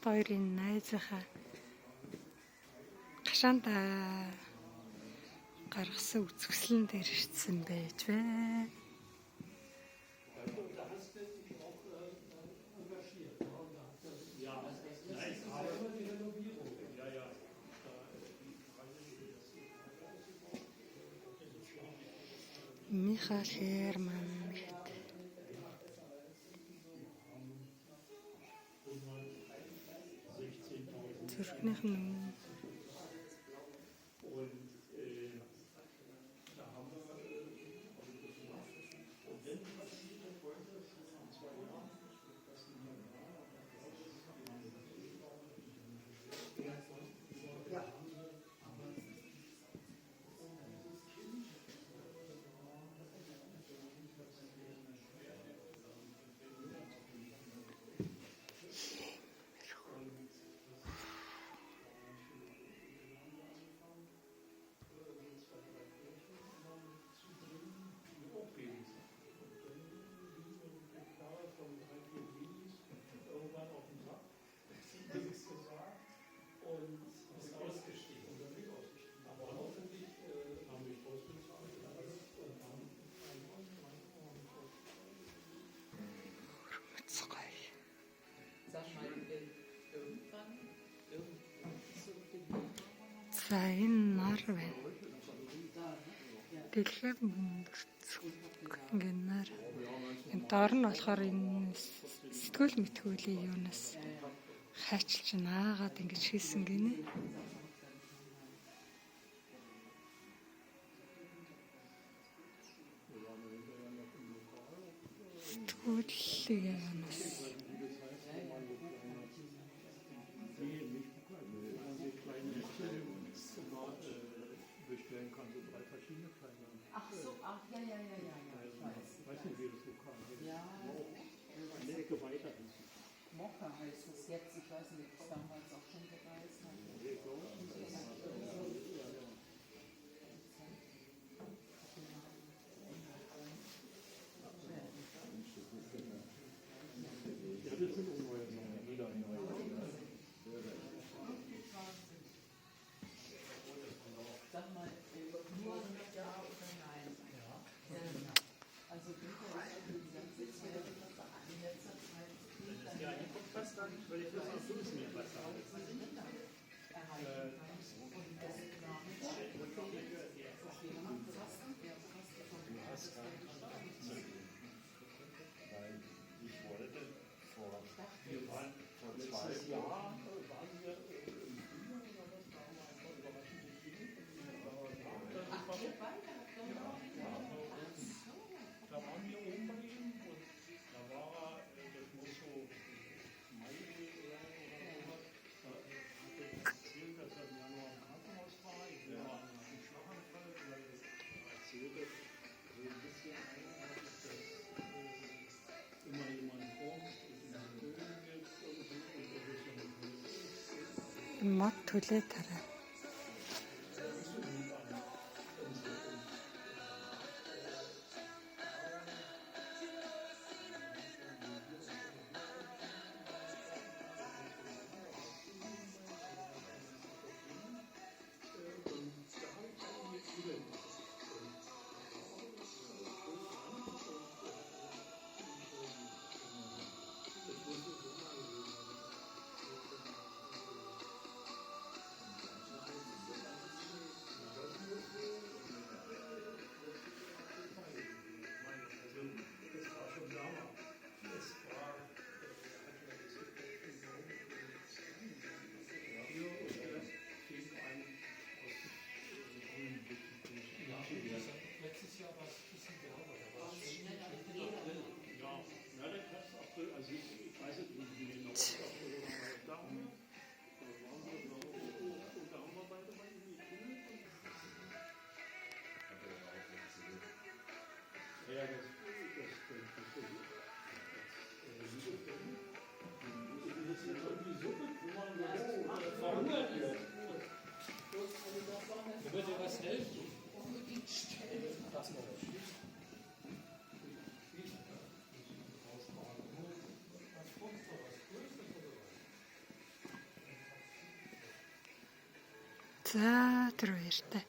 хоёрын найзынхаа гашаанда гаргасан үзэсгэлэн дээр ирсэн байж байна. Michael Hermann гэдэг. Зүрхнийх нь за энэ нар байна. Дэлхийн ингээ нар. Энэ доор нь болохоор энэ сэтгүүл мэтгүүлийн юунаас хайчилж наагаад ингэж хийсэн гинэ. Сэтгүүлийн юунаас bestellen kann, so 3 verschiedene kleine. Ach so, ach ja, ich weiß. Weiß nicht, wie das Lokal heißt. Ja. Eine Ecke weiter. Mokka heißt es jetzt, ich weiß nicht, ob es damals auch schon dabei ist. Ja, das sind neue, wieder neue. Sag mal, nur ja oder nein? Ja. Also Günther ist wie gesagt speziell in letzter Zeit. Ja, hier kommt fast dann, weil ich das auch so ein bisschen was habe. Wir waren vor 2 Jahren, waren wir im Frühjahr oder was, da haben wir einfach überraschend gekriegt. Da waren wir oben bei ihm und da war er, das muss so Mai sein oder sowas, da hat er erzählt, dass er im Januar im Krankenhaus war, ich war an einem Schlaganfall, weil er erzählte, so ein bisschen eigentlich, dass immer jemand kommt, мод төлөө тарай. За тэр баяртай.